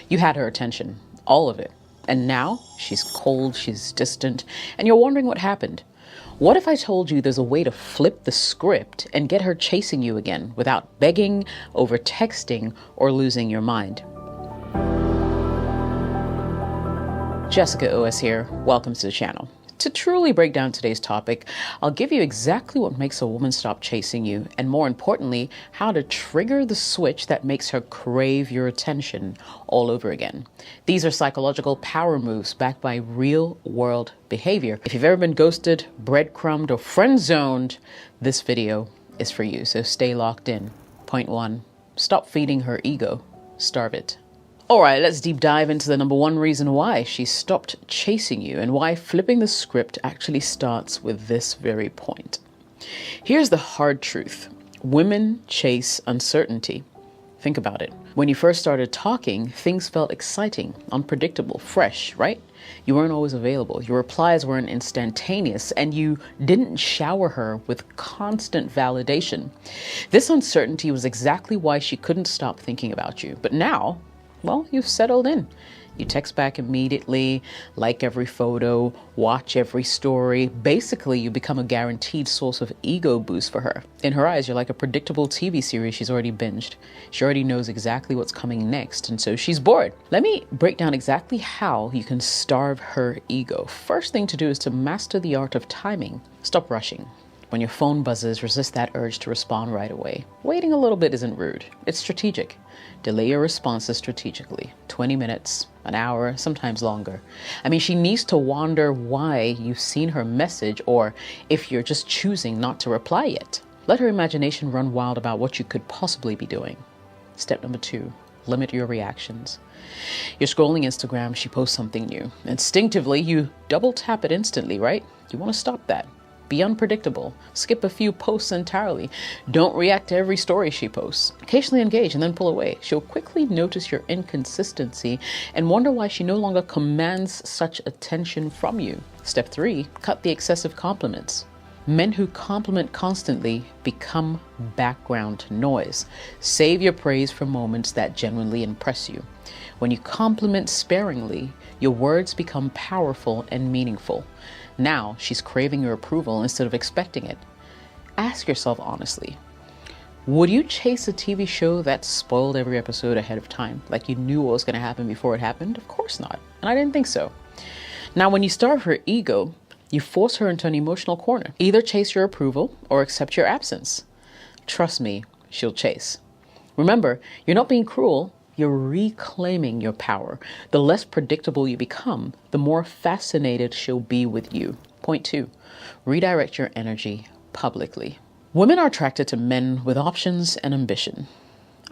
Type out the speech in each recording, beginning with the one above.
You had her attention, all of it. And now she's cold, she's distant, and you're wondering what happened. What if I told you there's a way to flip the script and get her chasing you again without begging, over texting, or losing your mind? Jessica OS here. Welcome to the channel. To truly break down today's topic, I'll give you exactly what makes a woman stop chasing you, and more importantly, how to trigger the switch that makes her crave your attention all over again. These are psychological power moves backed by real-world behavior. If you've ever been ghosted, breadcrumbed, or friend-zoned, this video is for you, so stay locked in. Point 1. Stop feeding her ego. Starve it. All right, let's deep dive into the number one reason why she stopped chasing you and why flipping the script actually starts with this very point. Here's the hard truth. Women chase uncertainty. Think about it. When you first started talking, things felt exciting, unpredictable, fresh, right? You weren't always available. Your replies weren't instantaneous, and you didn't shower her with constant validation. This uncertainty was exactly why she couldn't stop thinking about you. But now, well, you've settled in. You text back immediately, like every photo, watch every story. Basically, you become a guaranteed source of ego boost for her. In her eyes, you're like a predictable TV series she's already binged. She already knows exactly what's coming next, and so she's bored. Let me break down exactly how you can starve her ego. First thing to do is to master the art of timing. Stop rushing. When your phone buzzes, resist that urge to respond right away. Waiting a little bit isn't rude. It's strategic. Delay your responses strategically. 20 minutes, an hour, sometimes longer. I mean, she needs to wonder why you've seen her message or if you're just choosing not to reply yet. Let her imagination run wild about what you could possibly be doing. Step number 2, limit your reactions. You're scrolling Instagram, she posts something new. Instinctively, you double tap it instantly, right? You want to stop that. Be unpredictable. Skip a few posts entirely. Don't react to every story she posts. Occasionally engage and then pull away. She'll quickly notice your inconsistency and wonder why she no longer commands such attention from you. Step 3, cut the excessive compliments. Men who compliment constantly become background noise. Save your praise for moments that genuinely impress you. When you compliment sparingly, your words become powerful and meaningful. Now she's craving your approval instead of expecting it. Ask yourself honestly, would you chase a TV show that spoiled every episode ahead of time? Like you knew what was going to happen before it happened? Of course not. And I didn't think so. Now, when you starve her ego, you force her into an emotional corner. Either chase your approval or accept your absence. Trust me, she'll chase. Remember, you're not being cruel. You're reclaiming your power. The less predictable you become, the more fascinated she'll be with you. Point 2, redirect your energy publicly. Women are attracted to men with options and ambition.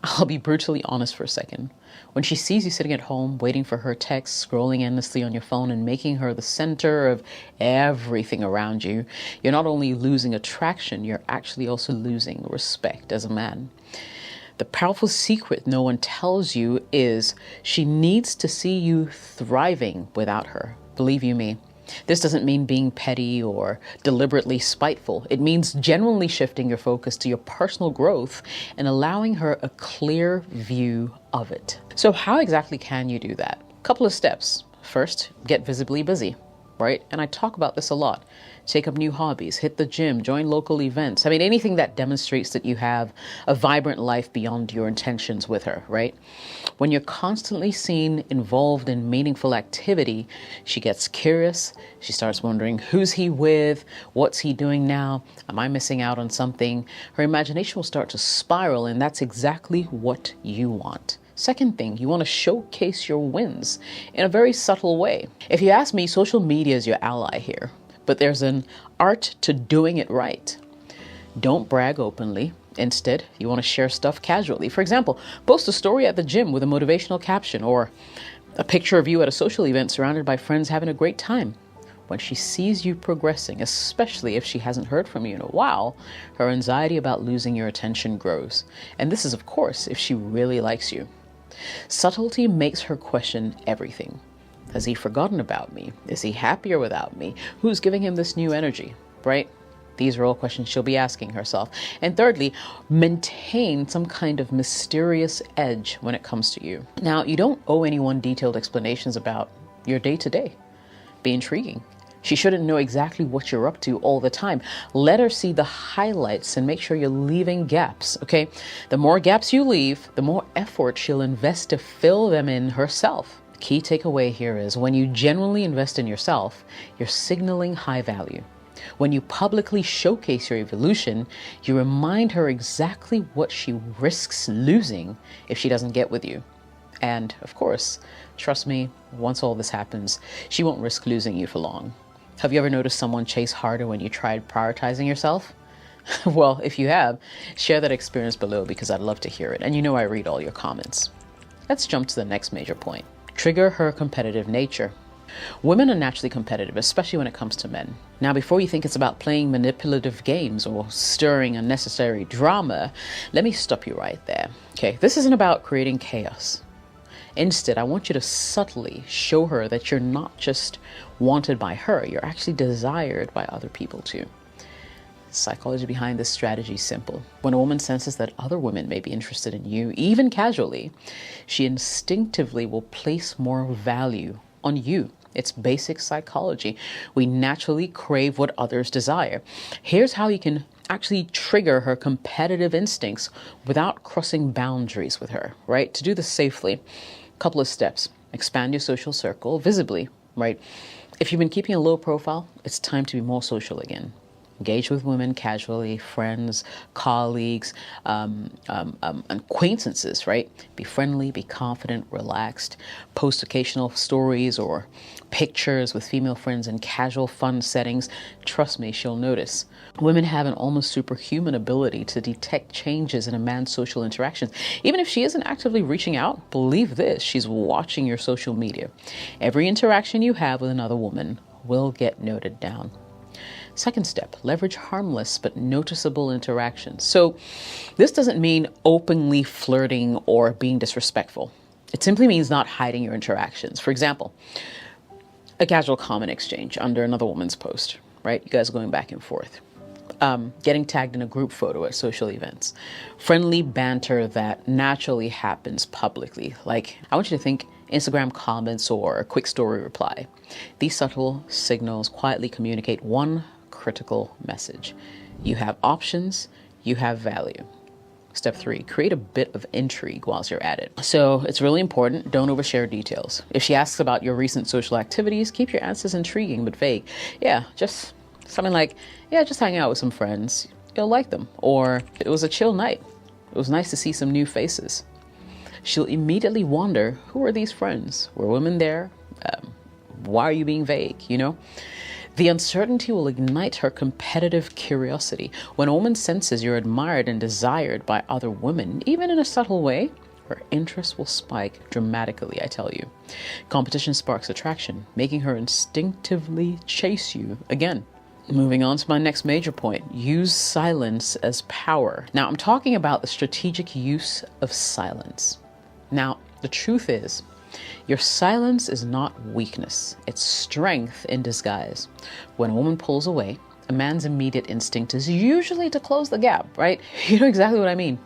I'll be brutally honest for a second. When she sees you sitting at home, waiting for her text, scrolling endlessly on your phone and making her the center of everything around you, you're not only losing attraction, you're actually also losing respect as a man. The powerful secret no one tells you is she needs to see you thriving without her. Believe you me, this doesn't mean being petty or deliberately spiteful. It means genuinely shifting your focus to your personal growth and allowing her a clear view of it. So how exactly can you do that? Couple of steps. First, get visibly busy, right? And I talk about this a lot. Take up new hobbies, hit the gym, join local events. I mean, anything that demonstrates that you have a vibrant life beyond your intentions with her, right? When you're constantly seen involved in meaningful activity, she gets curious. She starts wondering, who's he with? What's he doing now? Am I missing out on something? Her imagination will start to spiral, and that's exactly what you want. Second thing, you want to showcase your wins in a very subtle way. If you ask me, social media is your ally here. But there's an art to doing it right. Don't brag openly. Instead, you want to share stuff casually. For example, post a story at the gym with a motivational caption or a picture of you at a social event surrounded by friends having a great time. When she sees you progressing, especially if she hasn't heard from you in a while, her anxiety about losing your attention grows. And this is, of course, if she really likes you. Subtlety makes her question everything. Has he forgotten about me? Is he happier without me? Who's giving him this new energy, right? These are all questions she'll be asking herself. And thirdly, maintain some kind of mysterious edge when it comes to you. Now, you don't owe anyone detailed explanations about your day-to-day. Be intriguing. She shouldn't know exactly what you're up to all the time. Let her see the highlights and make sure you're leaving gaps, okay? The more gaps you leave, the more effort she'll invest to fill them in herself. The key takeaway here is when you genuinely invest in yourself, you're signaling high value. When you publicly showcase your evolution, you remind her exactly what she risks losing if she doesn't get with you. And of course, trust me, once all this happens, she won't risk losing you for long. Have you ever noticed someone chase harder when you tried prioritizing yourself? Well, if you have, share that experience below because I'd love to hear it. And you know I read all your comments. Let's jump to the next major point. Trigger her competitive nature. Women are naturally competitive, especially when it comes to men. Now, before you think it's about playing manipulative games or stirring unnecessary drama, let me stop you right there. Okay, this isn't about creating chaos. Instead, I want you to subtly show her that you're not just wanted by her, you're actually desired by other people too. The psychology behind this strategy is simple. When a woman senses that other women may be interested in you, even casually, she instinctively will place more value on you. It's basic psychology. We naturally crave what others desire. Here's how you can actually trigger her competitive instincts without crossing boundaries with her, right? To do this safely, couple of steps. Expand your social circle visibly, right? If you've been keeping a low profile, it's time to be more social again. Engage with women casually, friends, colleagues, acquaintances, right? Be friendly, be confident, relaxed. Post occasional stories or pictures with female friends in casual, fun settings. Trust me, she'll notice. Women have an almost superhuman ability to detect changes in a man's social interactions. Even if she isn't actively reaching out, believe this, she's watching your social media. Every interaction you have with another woman will get noted down. Second step, leverage harmless but noticeable interactions. So this doesn't mean openly flirting or being disrespectful. It simply means not hiding your interactions. For example, a casual comment exchange under another woman's post, right? You guys are going back and forth. Getting tagged in a group photo at social events. Friendly banter that naturally happens publicly. Like, I want you to think Instagram comments or a quick story reply. These subtle signals quietly communicate one critical message. You have options, you have value. Step 3, create a bit of intrigue whilst you're at it. So it's really important, don't overshare details. If she asks about your recent social activities, keep your answers intriguing but vague. Yeah, just something like, yeah, just hanging out with some friends. You'll like them. Or it was a chill night. It was nice to see some new faces. She'll immediately wonder, who are these friends? Were women there? Why are you being vague, you know? The uncertainty will ignite her competitive curiosity. When a woman senses you're admired and desired by other women, even in a subtle way, her interest will spike dramatically, I tell you. Competition sparks attraction, making her instinctively chase you again. Moving on to my next major point, use silence as power. Now, I'm talking about the strategic use of silence. Now, the truth is, your silence is not weakness, it's strength in disguise. When a woman pulls away, a man's immediate instinct is usually to close the gap, right? You know exactly what I mean.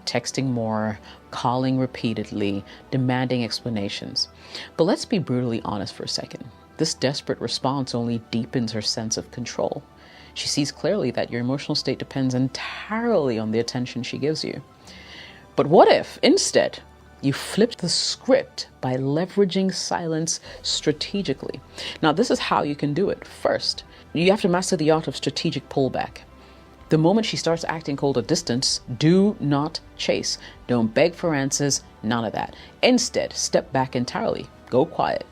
Texting more, calling repeatedly, demanding explanations. But let's be brutally honest for a second. This desperate response only deepens her sense of control. She sees clearly that your emotional state depends entirely on the attention she gives you. But what if, instead, you flipped the script by leveraging silence strategically? Now, this is how you can do it. First, you have to master the art of strategic pullback. The moment she starts acting cold or distant, do not chase. Don't beg for answers, none of that. Instead, step back entirely. Go quiet.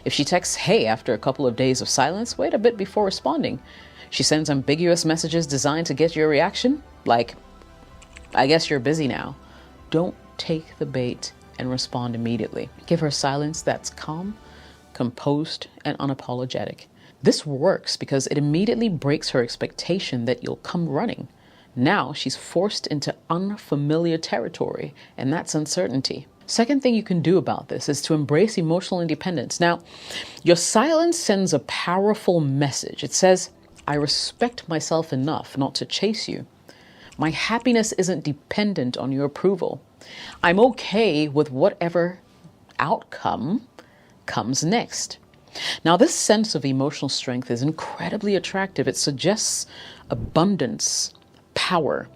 If she texts, hey, after a couple of days of silence, wait a bit before responding. She sends ambiguous messages designed to get your reaction, like, I guess you're busy now. Don't take the bait and respond immediately. Give her silence that's calm, composed, and unapologetic. This works because it immediately breaks her expectation that you'll come running. Now she's forced into unfamiliar territory, and that's uncertainty. Second thing you can do about this is to embrace emotional independence. Now, your silence sends a powerful message. It says, I respect myself enough not to chase you. My happiness isn't dependent on your approval. I'm okay with whatever outcome comes next. Now, this sense of emotional strength is incredibly attractive. It suggests abundance, power,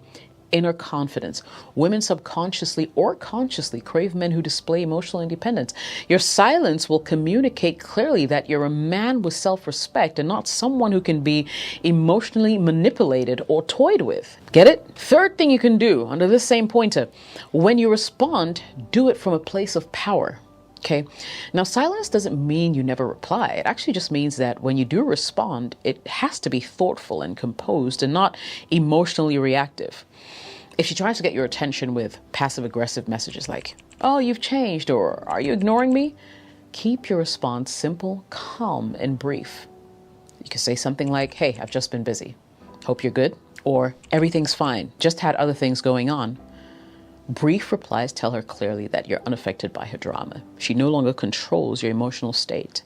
inner confidence. Women subconsciously or consciously crave men who display emotional independence. Your silence will communicate clearly that you're a man with self-respect and not someone who can be emotionally manipulated or toyed with. Get it? Third thing you can do under this same pointer, when you respond, do it from a place of power. Okay. Now, silence doesn't mean you never reply. It actually just means that when you do respond, it has to be thoughtful and composed and not emotionally reactive. If she tries to get your attention with passive-aggressive messages like, "Oh, you've changed," or "Are you ignoring me?" keep your response simple, calm, and brief. You can say something like, "Hey, I've just been busy. Hope you're good." Or, "Everything's fine. Just had other things going on." Brief replies tell her clearly that you're unaffected by her drama. She no longer controls your emotional state.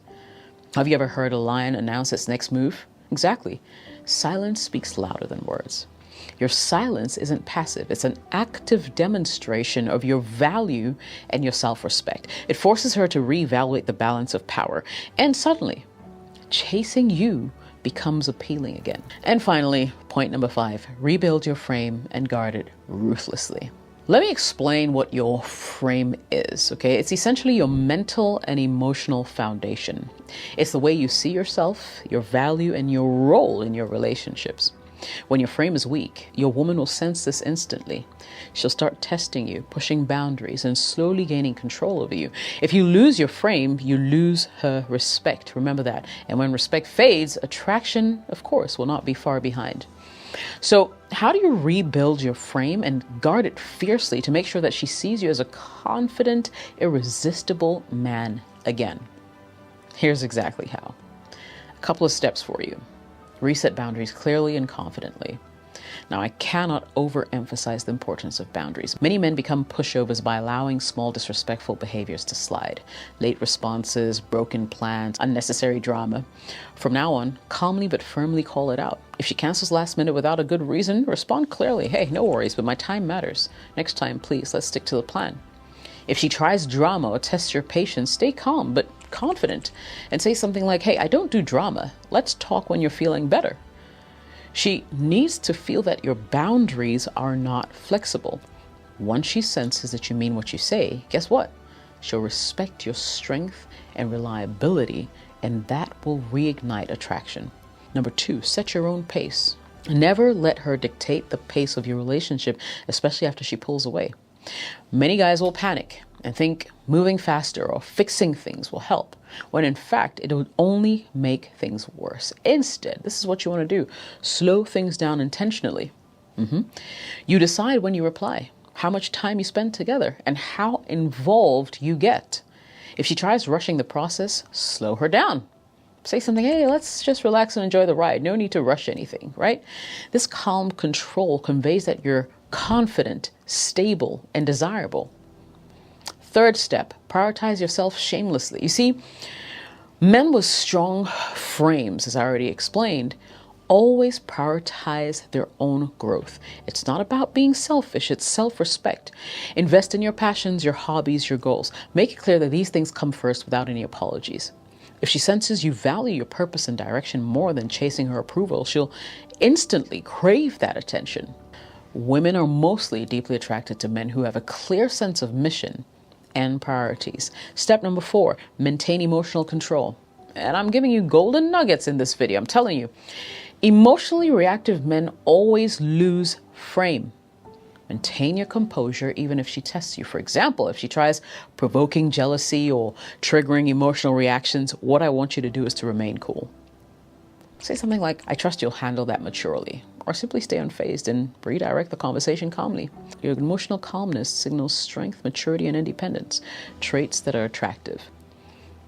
Have you ever heard a lion announce its next move? Exactly. Silence speaks louder than words. Your silence isn't passive. It's an active demonstration of your value and your self-respect. It forces her to reevaluate the balance of power. And suddenly, chasing you becomes appealing again. And finally, point number 5, rebuild your frame and guard it ruthlessly. Let me explain what your frame is, okay? It's essentially your mental and emotional foundation. It's the way you see yourself, your value, and your role in your relationships. When your frame is weak, your woman will sense this instantly. She'll start testing you, pushing boundaries, and slowly gaining control over you. If you lose your frame, you lose her respect. Remember that. And when respect fades, attraction, of course, will not be far behind. So how do you rebuild your frame and guard it fiercely to make sure that she sees you as a confident, irresistible man again? Here's exactly how. A couple of steps for you. Reset boundaries clearly and confidently. Now, I cannot overemphasize the importance of boundaries. Many men become pushovers by allowing small disrespectful behaviors to slide. Late responses, broken plans, unnecessary drama. From now on, calmly but firmly call it out. If she cancels last minute without a good reason, respond clearly. "Hey, no worries, but my time matters. Next time, please, let's stick to the plan." If she tries drama or tests your patience, stay calm but confident and say something like, "Hey, I don't do drama. Let's talk when you're feeling better." She needs to feel that your boundaries are not flexible. Once she senses that you mean what you say, guess what? She'll respect your strength and reliability, and that will reignite attraction. Number 2, set your own pace. Never let her dictate the pace of your relationship, especially after she pulls away. Many guys will panic and think moving faster or fixing things will help, when in fact it would only make things worse. Instead, this is what you want to do. Slow things down intentionally. You decide when you reply, how much time you spend together, and how involved you get. If she tries rushing the process, slow her down. Say something, "Hey, let's just relax and enjoy the ride. No need to rush anything," right? This calm control conveys that you're confident, stable, and desirable. Third step, prioritize yourself shamelessly. You see, men with strong frames, as I already explained, always prioritize their own growth. It's not about being selfish, it's self-respect. Invest in your passions, your hobbies, your goals. Make it clear that these things come first without any apologies. If she senses you value your purpose and direction more than chasing her approval, she'll instantly crave that attention. Women are mostly deeply attracted to men who have a clear sense of mission and priorities. Step number 4, maintain emotional control. And I'm giving you golden nuggets in this video. I'm telling you, emotionally reactive men always lose frame. Maintain your composure even if she tests you. For example, if she tries provoking jealousy or triggering emotional reactions, what I want you to do is to remain cool. Say something like, "I trust you'll handle that maturely," or simply stay unfazed and redirect the conversation calmly. Your emotional calmness signals strength, maturity, and independence, traits that are attractive.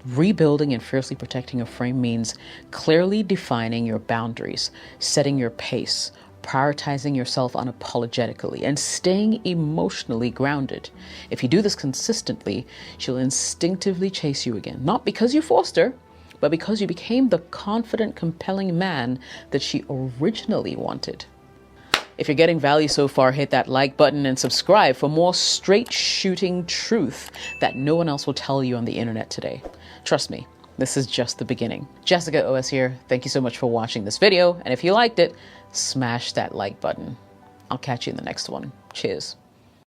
Rebuilding and fiercely protecting your frame means clearly defining your boundaries, setting your pace, prioritizing yourself unapologetically, and staying emotionally grounded. If you do this consistently, she'll instinctively chase you again, not because you forced her, but because you became the confident, compelling man that she originally wanted. If you're getting value so far, hit that like button and subscribe for more straight shooting truth that no one else will tell you on the internet today. Trust me, this is just the beginning. Jessica OS here. Thank you so much for watching this video. And if you liked it, smash that like button. I'll catch you in the next one. Cheers.